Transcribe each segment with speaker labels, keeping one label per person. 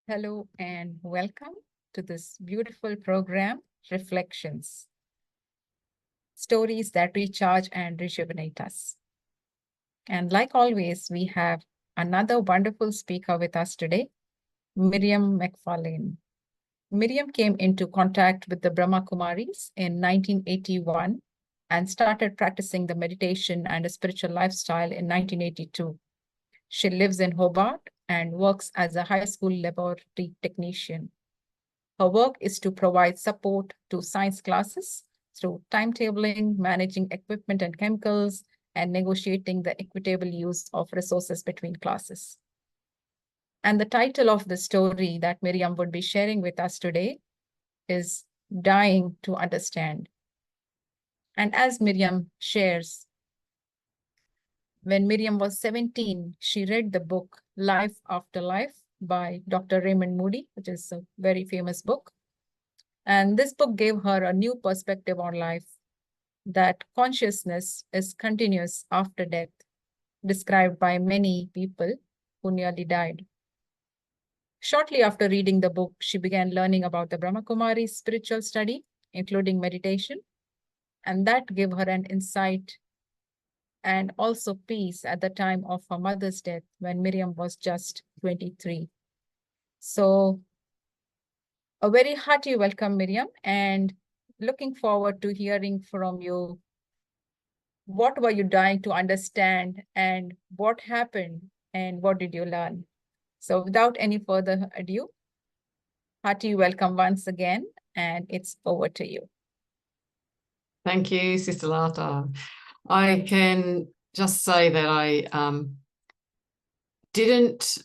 Speaker 1: Hello and welcome to this beautiful program, Reflections, stories that recharge and rejuvenate us. And like always, we have another wonderful speaker with us today, Miriam McFarlane. Miriam came into contact with the Brahma Kumaris in 1981 and started practicing the meditation and a spiritual lifestyle in 1982. She lives in Hobart and works as a high school laboratory technician. Her work is to provide support to science classes through timetabling, managing equipment and chemicals, and negotiating the equitable use of resources between classes. And the title of the story that Miriam would be sharing with us today is Dying to Understand. And as Miriam shares, when Miriam was 17, she read the book Life After Life by Dr. Raymond Moody, which is a very famous book. And this book gave her a new perspective on life, that consciousness is continuous after death, described by many people who nearly died. Shortly after reading the book, she began learning about the Brahma Kumaris spiritual study, including meditation, and that gave her an insight and also peace at the time of her mother's death when Miriam was just 23. So a very hearty welcome, Miriam, and looking forward to hearing from you. What were you dying to understand and what happened and what did you learn? So without any further ado, hearty welcome once again, and it's over to you.
Speaker 2: Thank you, Sister Lata. I can just say that I didn't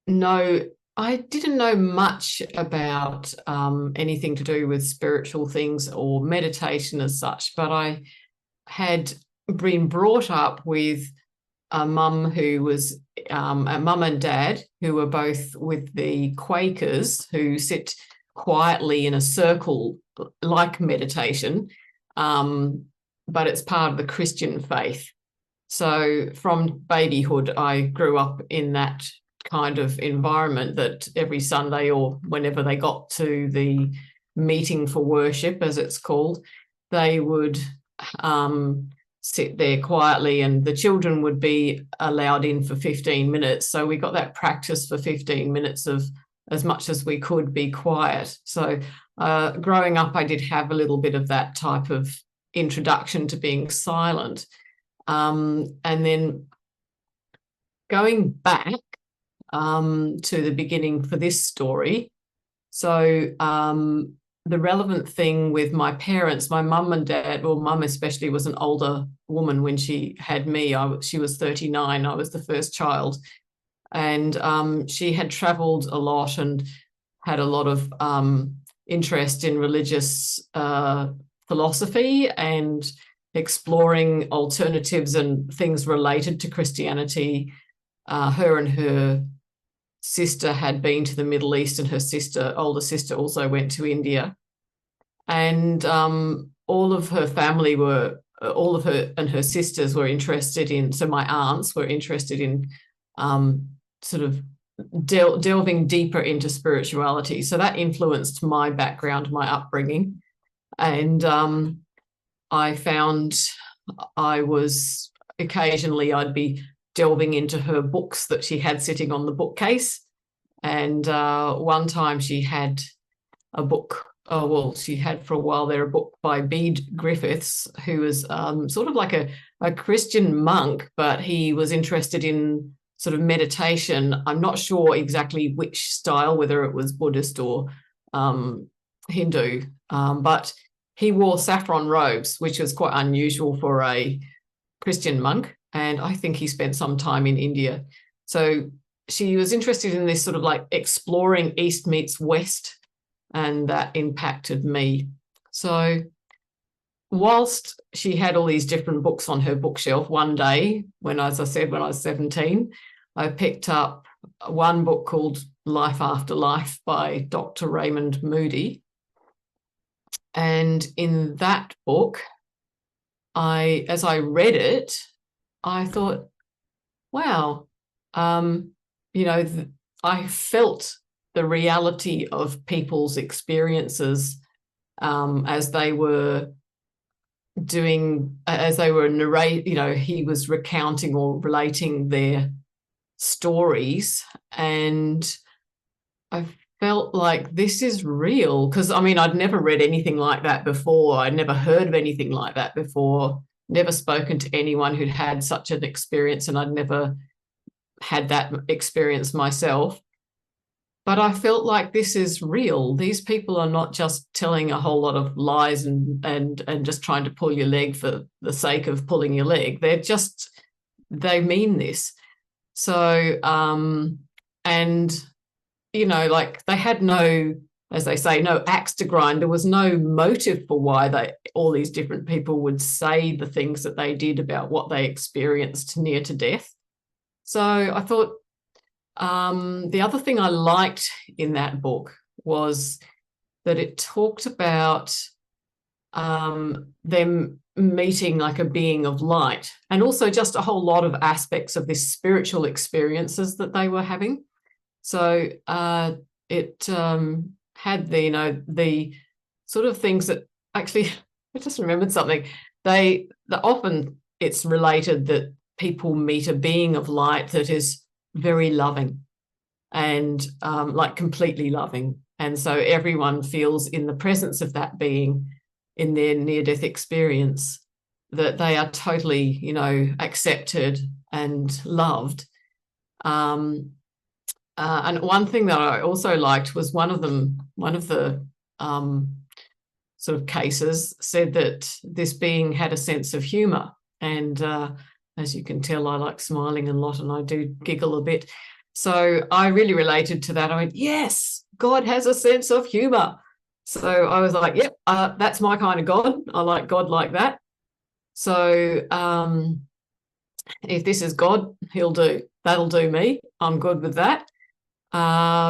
Speaker 2: know much about anything to do with spiritual things or meditation as such, but I had been brought up with a mum who was a mum and dad who were both with the Quakers, who sit quietly in a circle like meditation, but it's part of the Christian faith. So from babyhood, I grew up in that kind of environment, that every Sunday or whenever they got to the meeting for worship, as it's called, they would sit there quietly and the children would be allowed in for 15 minutes. So we got that practice for 15 minutes of as much as we could be quiet. So growing up, I did have a little bit of that type of introduction to being silent. And then going back to the beginning for this story. So the relevant thing with my parents, my mum and dad, well, mum especially was an older woman when she had me. She was 39. I was the first child. And she had traveled a lot and had a lot of interest in religious philosophy and exploring alternatives and things related to Christianity. Her and her sister had been to the Middle East, and her older sister also went to India. And all of her family all of her and her sisters were interested in, so my aunts were interested in sort of delving deeper into spirituality. So that influenced my background, my upbringing. And I found I'd be delving into her books that she had sitting on the bookcase. And one time she had a book, she had for a while there a book by Bede Griffiths, who was sort of like a Christian monk, but he was interested in sort of meditation. I'm not sure exactly which style, whether it was Buddhist or Hindu, but he wore saffron robes, which was quite unusual for a Christian monk. And I think he spent some time in India. So she was interested in this sort of like exploring East meets West, and that impacted me. So whilst she had all these different books on her bookshelf, one day, as I said, when I was 17, I picked up one book called Life After Life by Dr. Raymond Moody. And in that book, as I read it, I thought, wow, I felt the reality of people's experiences as they were narrating, he was recounting or relating their stories. And I felt like this is real, because I'd never read anything like that before. I'd never heard of anything like that before, never spoken to anyone who'd had such an experience, and I'd never had that experience myself. But I felt like this is real. These people are not just telling a whole lot of lies and just trying to pull your leg for the sake of pulling your leg. They mean this. So, and, like, they had no, as they say, no axe to grind. There was no motive for why all these different people would say the things that they did about what they experienced near to death. So I thought, the other thing I liked in that book was that it talked about them meeting like a being of light, and also just a whole lot of aspects of this spiritual experiences that they were having. So it had the sort of things that actually, I just remembered something. Often it's related that people meet a being of light that is very loving and like completely loving. And so everyone feels in the presence of that being in their near-death experience that they are totally, accepted and loved. And one thing that I also liked was one of the sort of cases said that this being had a sense of humor. And as you can tell, I like smiling a lot and I do giggle a bit. So I really related to that. I went, yes, God has a sense of humor. So I was like, yep, that's my kind of God. I like God like that. So if this is God, that'll do me. I'm good with that.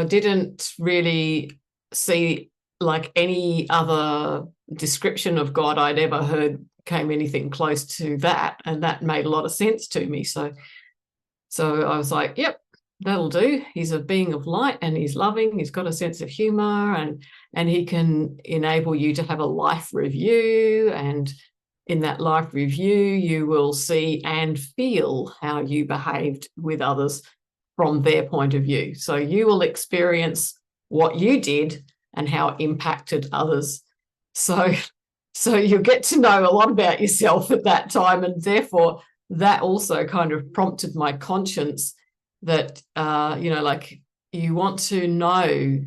Speaker 2: Didn't really see like any other description of God I'd ever heard came anything close to that, and that made a lot of sense to me. So I was like, yep, that'll do. He's a being of light and he's loving. He's got a sense of humor, and he can enable you to have a life review. And in that life review, you will see and feel how you behaved with others from their point of view. So you will experience what you did and how it impacted others. So you get to know a lot about yourself at that time, and therefore that also kind of prompted my conscience that, like, you want to know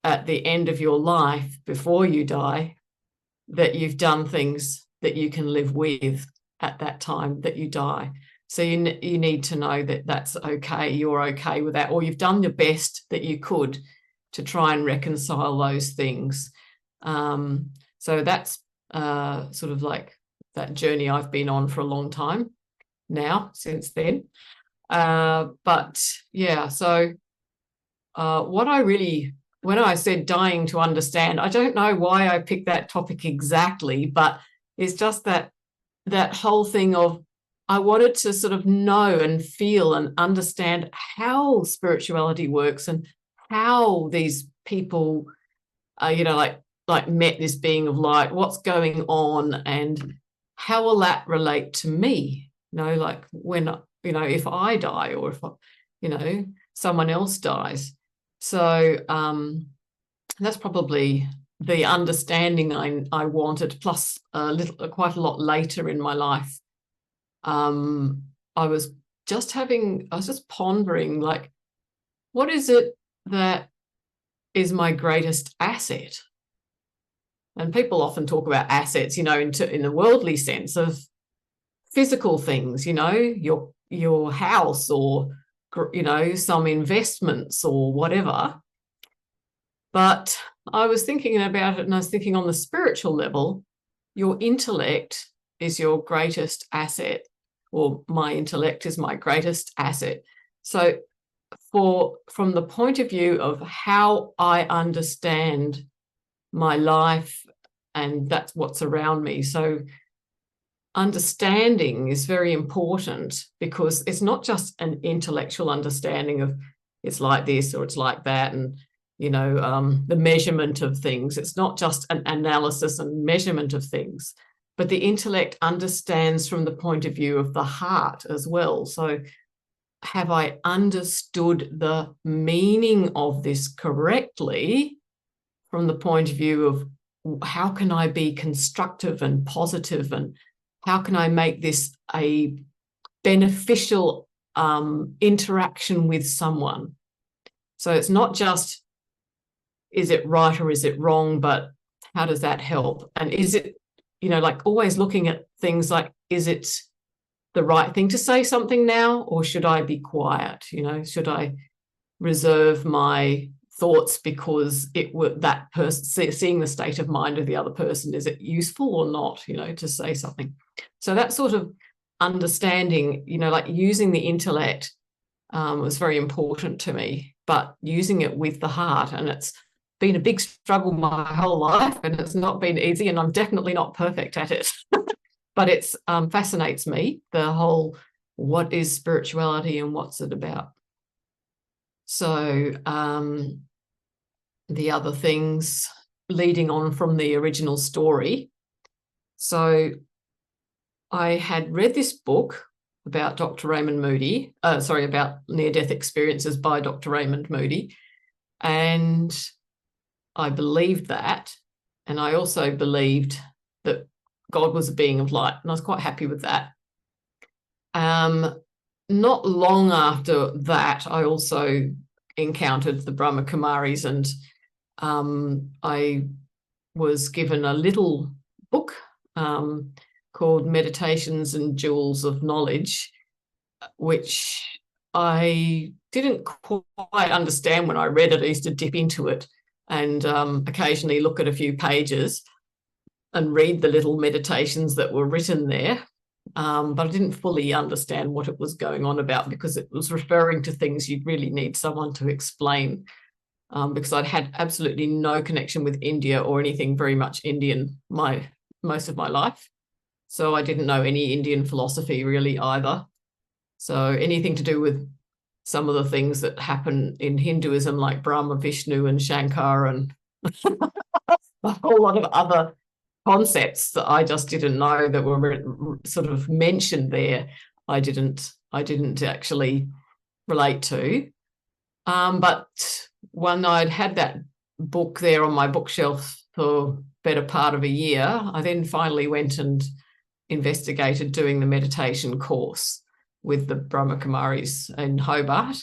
Speaker 2: at the end of your life, before you die, that you've done things that you can live with at that time that you die. So you need to know that that's okay, you're okay with that, or you've done the best that you could to try and reconcile those things. So that's sort of like that journey I've been on for a long time now since then. But yeah, so when I said dying to understand, I don't know why I picked that topic exactly, but it's just that whole thing of I wanted to sort of know and feel and understand how spirituality works and how these people, like met this being of light, what's going on, and how will that relate to me? Like when, if I die, or if, someone else dies. So that's probably the understanding I wanted, plus quite a lot later in my life. I was just pondering, like, what is it that is my greatest asset? And people often talk about assets, in the worldly sense of physical things, your house, or, some investments or whatever. But I was thinking about it, and I was thinking on the spiritual level, your intellect is your greatest asset, or my intellect is my greatest asset. So from the point of view of how I understand my life, and that's what's around me. So understanding is very important, because it's not just an intellectual understanding of it's like this or it's like that, and the measurement of things. It's not just an analysis and measurement of things, but the intellect understands from the point of view of the heart as well. So have I understood the meaning of this correctly from the point of view of how can I be constructive and positive, and how can I make this a beneficial interaction with someone? So it's not just, is it right or is it wrong, but how does that help? And is it, like always looking at things like, is it the right thing to say something now, or should I be quiet? Should I reserve my thoughts because that person, seeing the state of mind of the other person, is it useful or not, to say something? So that sort of understanding, like using the intellect was very important to me, but using it with the heart. And it's been a big struggle my whole life, and it's not been easy, and I'm definitely not perfect at it. But it's fascinates me, the whole, what is spirituality and what's it about? So the other things leading on from the original story. So I had read this book about Dr. Raymond Moody, about near-death experiences by Dr. Raymond Moody. And I believed that. And I also believed that God was a being of light. And I was quite happy with that. Not long after that, I also encountered the Brahma Kumaris, and I was given a little book called Meditations and Jewels of Knowledge, which I didn't quite understand when I read it. I used to dip into it and occasionally look at a few pages and read the little meditations that were written there. But I didn't fully understand what it was going on about, because it was referring to things you'd really need someone to explain, because I'd had absolutely no connection with India or anything very much Indian most of my life. So I didn't know any Indian philosophy really either. So anything to do with some of the things that happen in Hinduism, like Brahma, Vishnu and Shankar, and a whole lot of other concepts that I just didn't know that were sort of mentioned there, I didn't actually relate to. But when I'd had that book there on my bookshelf for better part of a year, I then finally went and investigated doing the meditation course with the Brahma Kumaris in Hobart.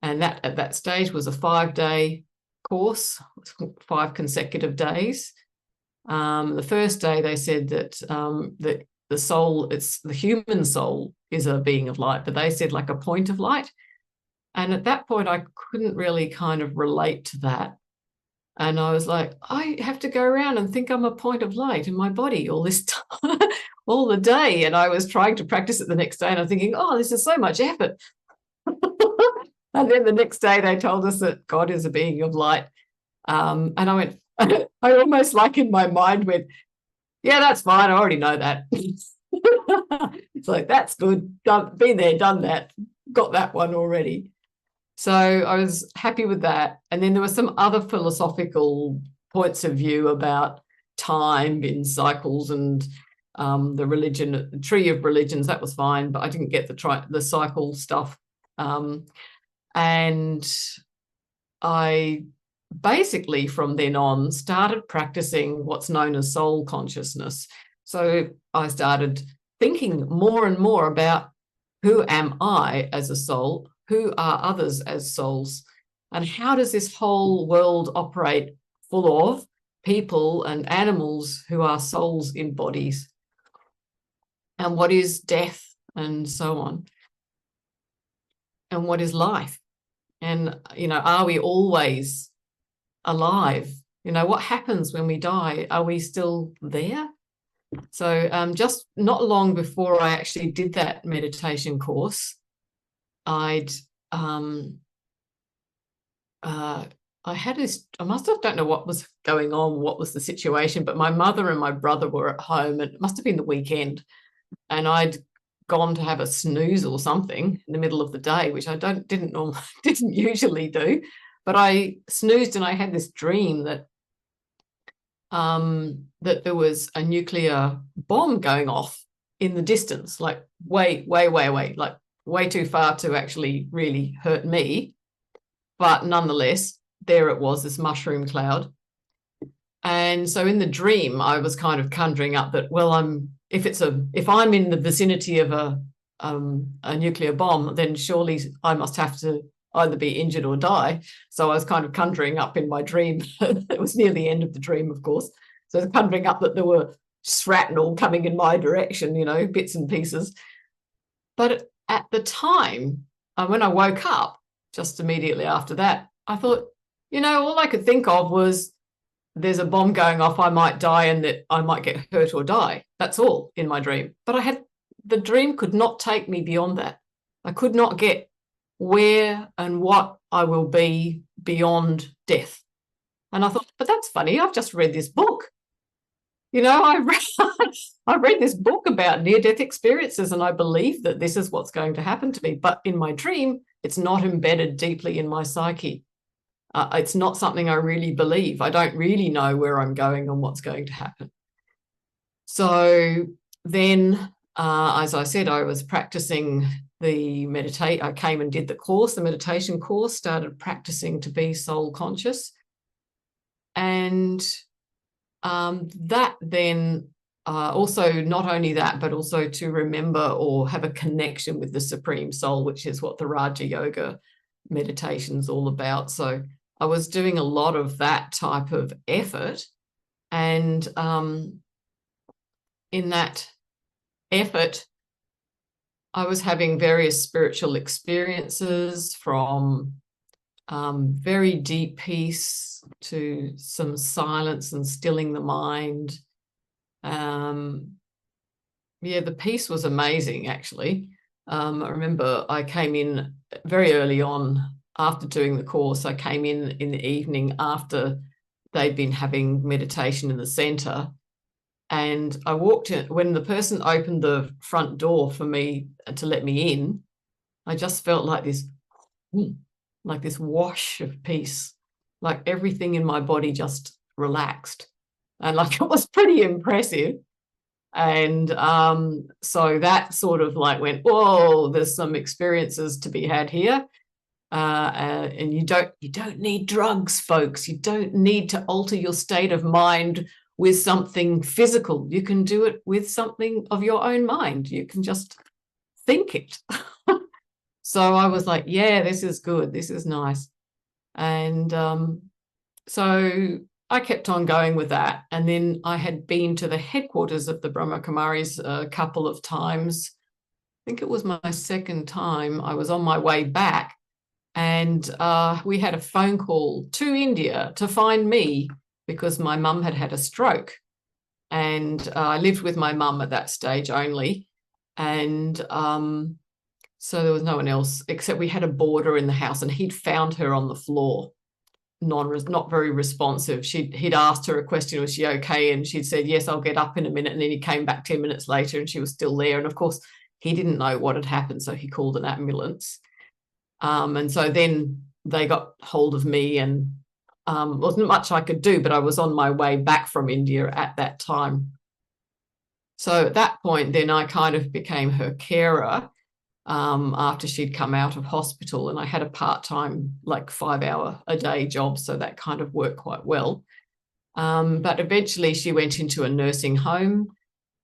Speaker 2: And that at that stage was a 5-day course, 5 consecutive days. The first day they said that the soul, it's the human soul, is a being of light, but they said like a point of light. And at that point, I couldn't really kind of relate to that. And I was like, I have to go around and think I'm a point of light in my body all this time, all the day. And I was trying to practice it the next day, and I'm thinking, oh, this is so much effort. And then the next day they told us that God is a being of light. And I went, I almost like in my mind went, yeah, that's fine. I already know that. It's like, that's good. Been there, done that. Got that one already. So I was happy with that. And then there were some other philosophical points of view about time in cycles and the tree of religions. That was fine, but I didn't get the cycle stuff. And I basically from then on started practicing what's known as soul consciousness. So I started thinking more and more about, who am I as a soul? Who are others as souls? And how does this whole world operate, full of people and animals who are souls in bodies? And what is death, and so on? And what is life? And, are we always alive? What happens when we die? Are we still there? So just not long before I actually did that meditation course, I had this, I don't know what was going on, what was the situation, but my mother and my brother were at home, and it must have been the weekend, and I'd gone to have a snooze or something in the middle of the day, which I didn't usually do. But I snoozed and I had this dream that that there was a nuclear bomb going off in the distance, like way, like way too far to actually really hurt me. But nonetheless, there it was, this mushroom cloud. And so in the dream, I was kind of conjuring up that, well, if I'm in the vicinity of a nuclear bomb, then surely I must have to either be injured or die. So I was kind of conjuring up in my dream. It was near the end of the dream, of course. So I was conjuring up that there were shrapnel coming in my direction, bits and pieces. But at the time, when I woke up, just immediately after that, I thought, all I could think of was there's a bomb going off, I might die and that I might get hurt or die. That's all in my dream. But the dream could not take me beyond that. I could not get where and what I will be beyond death. And I thought, but that's funny. I've just read this book. I read this book about near-death experiences, and I believe that this is what's going to happen to me. But in my dream, it's not embedded deeply in my psyche. It's not something I really believe. I don't really know where I'm going and what's going to happen. So then, as I said, I was practicing I came and did the meditation course, started practicing to be soul conscious. And that then also, not only that, but also to remember or have a connection with the Supreme Soul, which is what the Raja Yoga meditation is all about. So I was doing a lot of that type of effort. And in that effort, I was having various spiritual experiences, from very deep peace to some silence and stilling the mind. The peace was amazing, actually. I remember I came in very early on after doing the course. I came in the evening after they'd been having meditation in the center. And I walked in. When the person opened the front door for me to let me in, I just felt like this wash of peace, like everything in my body just relaxed. And like it was pretty impressive. And so that sort of like went, whoa, there's some experiences to be had here. And you don't need drugs, folks. You don't need to alter your state of mind with something physical. You can do it with something of your own mind. You can just think it. So I was like, yeah, this is good. This is nice. And so I kept on going with that. And then I had been to the headquarters of the Brahma Kumaris a couple of times. I think it was my second time. I was on my way back, and we had a phone call to India to find me because my mum had had a stroke. And I lived with my mum at that stage only. And so there was no one else, except we had a boarder in the house, and he'd found her on the floor, not very responsive. He'd asked her a question, was she okay? And she'd said, yes, I'll get up in a minute. And then he came back 10 minutes later and she was still there. And of course, he didn't know what had happened, so he called an ambulance. And so then they got hold of me, and wasn't much I could do, but I was on my way back from India at that time. So at that point, then I kind of became her carer after she'd come out of hospital, and I had a part-time, like 5-hour-a-day job, so that kind of worked quite well. But eventually she went into a nursing home,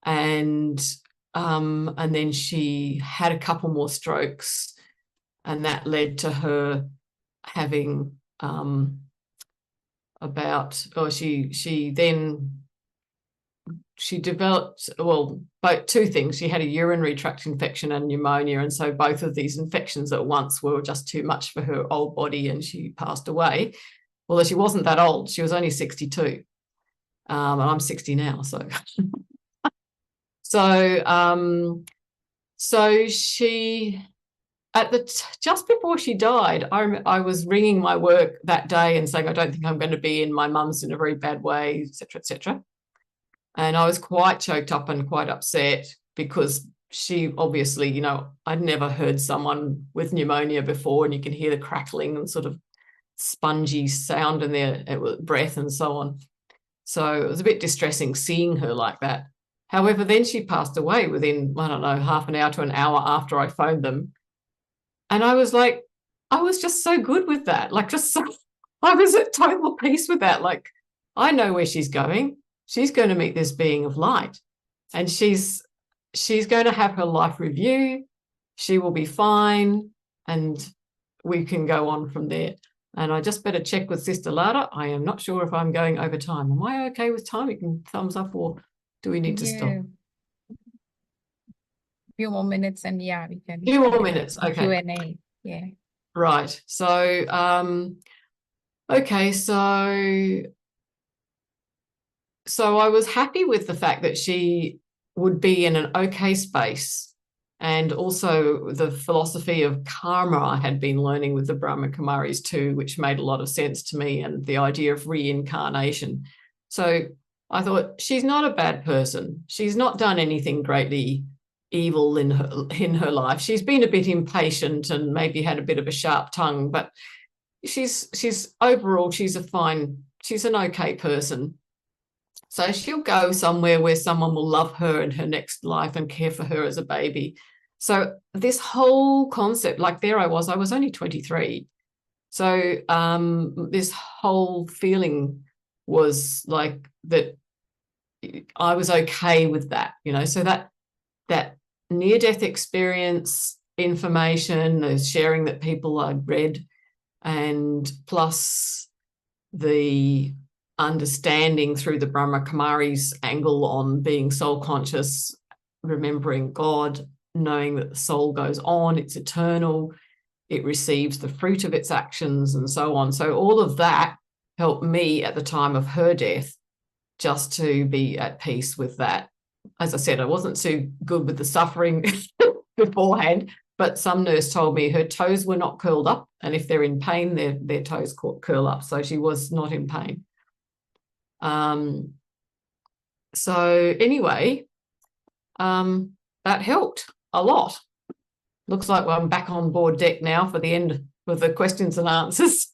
Speaker 2: and then she had a couple more strokes, and that led to her having she developed, well, both two things. She had a urinary tract infection and pneumonia, and so both of these infections at once were just too much for her old body, and she passed away. Although she wasn't that old, she was only 62, and I'm 60 now. So she, just before she died, I was ringing my work that day and saying, I don't think I'm going to be in. My mum's in a very bad way, etc., etc. And I was quite choked up and quite upset, because she obviously, I'd never heard someone with pneumonia before, and you can hear the crackling and sort of spongy sound in their breath and so on. So it was a bit distressing seeing her like that. However, then she passed away within, I don't know, half an hour to an hour after I phoned them. And I was like, I was just so good with that. Like, just so, I was at total peace with that. Like, I know where she's going. She's going to meet this being of light. And she's going to have her life review. She will be fine. And we can go on from there. And I just better check with Sister Lada. I am not sure if I'm going over time. Am I okay with time? You can thumbs up, or do we need to stop?
Speaker 1: Few more minutes and yeah, we can.
Speaker 2: Few more minutes, okay.
Speaker 1: Q&A, yeah.
Speaker 2: Right. So, okay, so I was happy with the fact that she would be in an okay space, and also the philosophy of karma I had been learning with the Brahma Kumaris too, which made a lot of sense to me, and the idea of reincarnation. So I thought, she's not a bad person. She's not done anything greatly evil in her life. She's been a bit impatient and maybe had a bit of a sharp tongue, but she's overall, she's an okay person. So she'll go somewhere where someone will love her in her next life and care for her as a baby. So this whole concept, like there I was only 23. So this whole feeling was like that I was okay with that, you know, so that near-death experience information, the sharing that people I'd read, and plus the understanding through the Brahma Kumaris angle on being soul conscious, remembering God, knowing that the soul goes on, it's eternal, it receives the fruit of its actions and so on. So all of that helped me at the time of her death just to be at peace with that. As I said, I wasn't too good with the suffering beforehand, but some nurse told me her toes were not curled up, and if they're in pain, their toes curl up. So she was not in pain. So anyway, that helped a lot. Looks like I'm back on board deck now for the end of the questions and answers.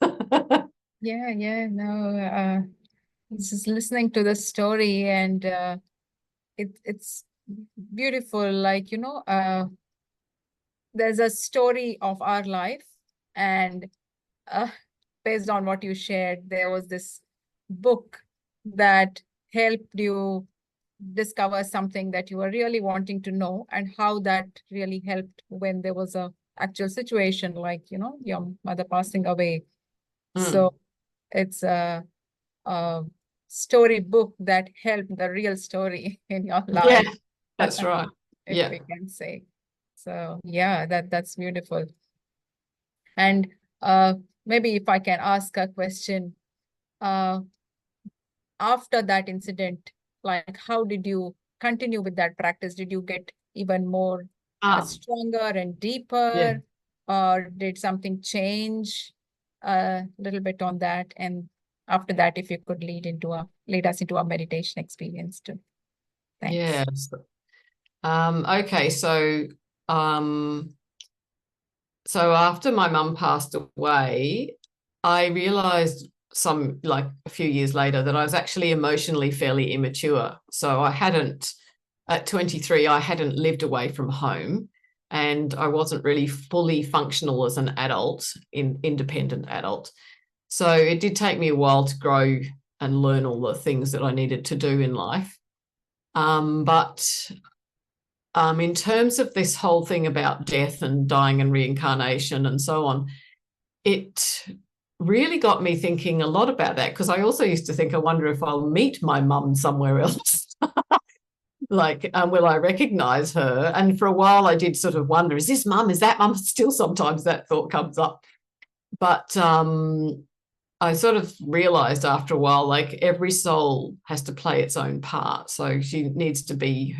Speaker 1: Just listening to the story, and it's beautiful. Like, you know, there's a story of our life, and based on what you shared, there was this book that helped you discover something that you were really wanting to know, and how that really helped when there was a actual situation, like, you know, your mother passing away. So it's a story book that helped the real story in your life.
Speaker 2: Yeah, that's right.
Speaker 1: If we can say. So yeah, that's beautiful. And maybe if I can ask a question, after that incident, like, how did you continue with that practice? Did you get even more stronger and deeper, or did something change? A little bit on that, and after that, if you could lead us into a meditation experience too. Thanks.
Speaker 2: Yes. Okay, so after my mum passed away, I realized a few years later that I was actually emotionally fairly immature. So at 23, I hadn't lived away from home, and I wasn't really fully functional as an adult, independent adult. So it did take me a while to grow and learn all the things that I needed to do in life. But in terms of this whole thing about death and dying and reincarnation and so on, it really got me thinking a lot about that, because I also used to think, I wonder if I'll meet my mum somewhere else. Like, will I recognize her? And for a while I did sort of wonder, is this mum? Is that mum? Still sometimes that thought comes up. But I sort of realized after a while, like, every soul has to play its own part. So she needs to be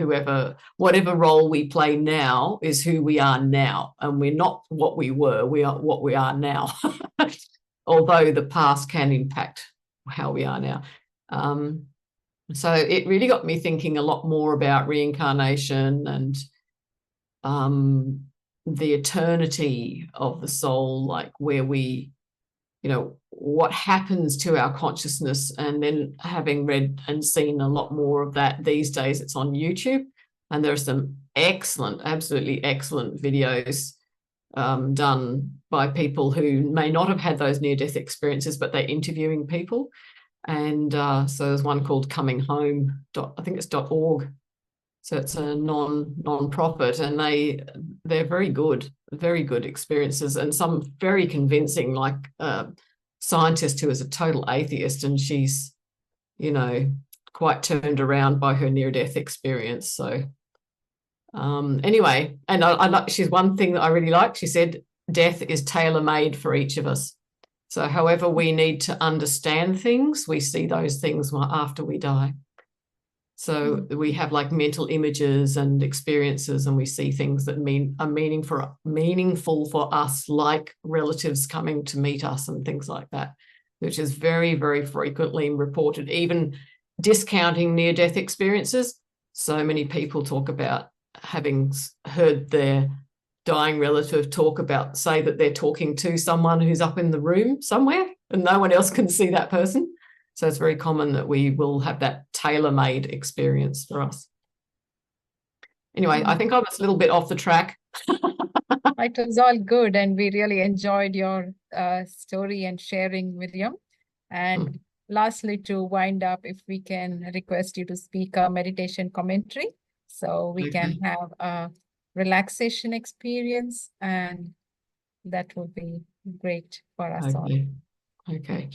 Speaker 2: whatever role we play now is who we are now. And we're not what we were, we are what we are now. Although the past can impact how we are now. So it really got me thinking a lot more about reincarnation and the eternity of the soul, like where we what happens to our consciousness. And then having read and seen a lot more of that these days, it's on YouTube. And there are some excellent, absolutely excellent videos done by people who may not have had those near-death experiences, but they're interviewing people. And so there's one called Coming Home, I think it's .org. So it's a non-profit, and they're very good experiences, and some very convincing, like a scientist who is a total atheist, and she's, quite turned around by her near-death experience. So anyway, and I like, she's one thing that I really like. She said, death is tailor-made for each of us. So however we need to understand things, we see those things after we die. So we have like mental images and experiences, and we see things that are meaningful for us, like relatives coming to meet us and things like that, which is very, very frequently reported, even discounting near-death experiences. So many people talk about having heard their dying relative say that they're talking to someone who's up in the room somewhere and no one else can see that person. So it's very common that we will have that tailor-made experience for us. Anyway, I think I was a little bit off the track.
Speaker 1: It was all good, and we really enjoyed your story and sharing, Miriam. And lastly, to wind up, if we can request you to speak a meditation commentary, so we can have a relaxation experience, and that would be great for us all.
Speaker 2: Okay.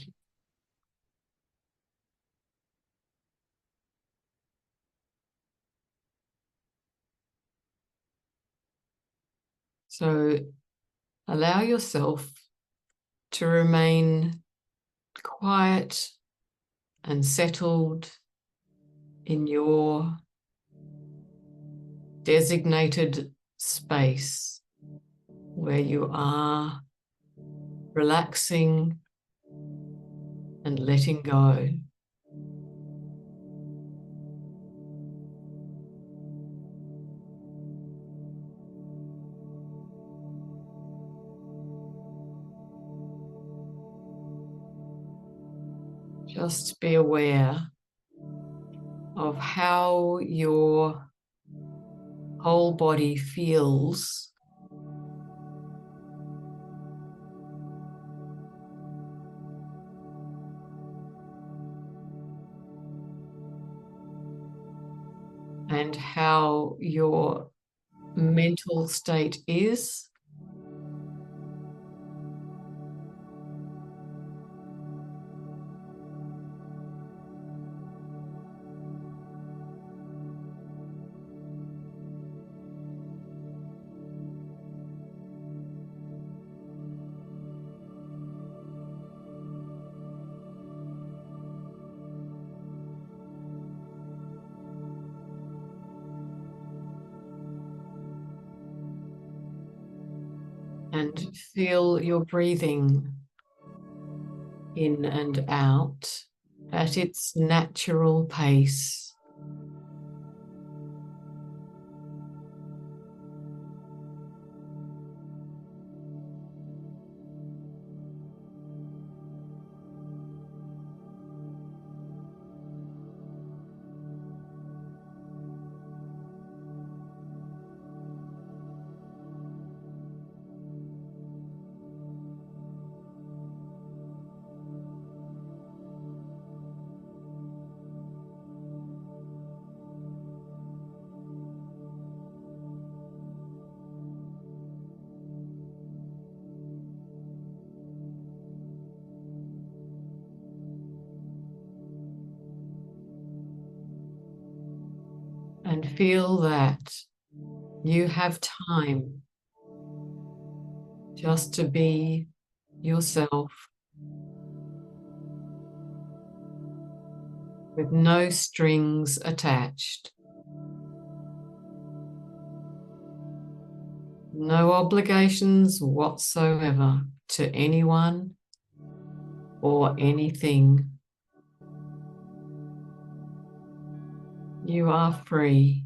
Speaker 2: So allow yourself to remain quiet and settled in your designated space where you are relaxing and letting go. Just be aware of how your whole body feels and how your mental state is. And feel your breathing in and out at its natural pace. And feel that you have time just to be yourself with no strings attached, no obligations whatsoever to anyone or anything. You are free.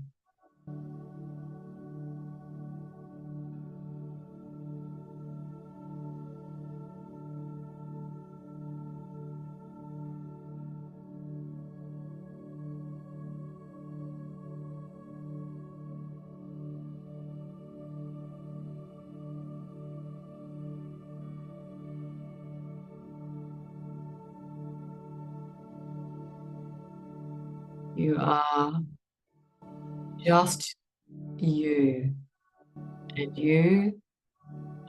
Speaker 2: You are just you, and you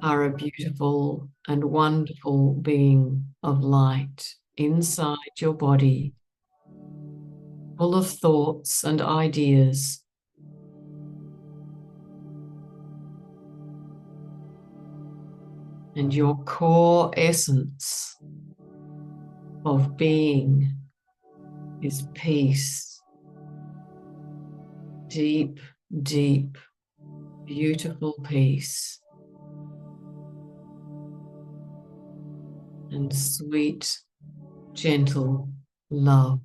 Speaker 2: are a beautiful and wonderful being of light inside your body, full of thoughts and ideas. And your core essence of being is peace. Deep, deep, beautiful peace. And sweet, gentle love.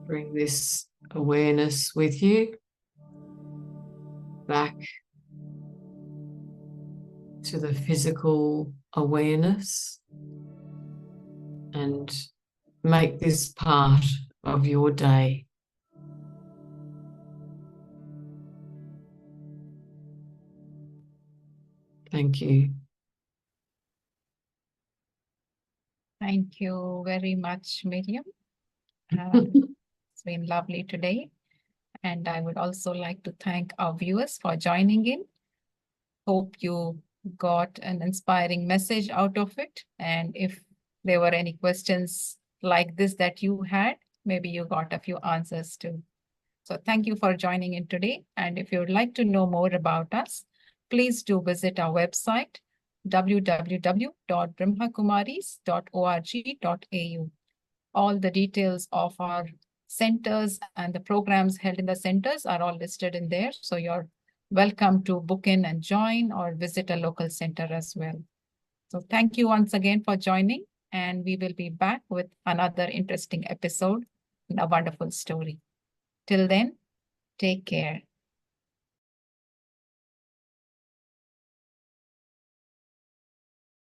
Speaker 2: Bring this awareness with you back to the physical awareness and make this part of your day. Thank you.
Speaker 1: Thank you very much, Miriam. It's been lovely today. And I would also like to thank our viewers for joining in. Hope you got an inspiring message out of it. And if there were any questions like this that you had, maybe you got a few answers too. So thank you for joining in today. And if you would like to know more about us, please do visit our website, www.brahmakumaris.org.au. All the details of our centers and the programs held in the centers are all listed in there. So you're welcome to book in and join or visit a local center as well. So thank you once again for joining, and we will be back with another interesting episode and a wonderful story. Till then, take care.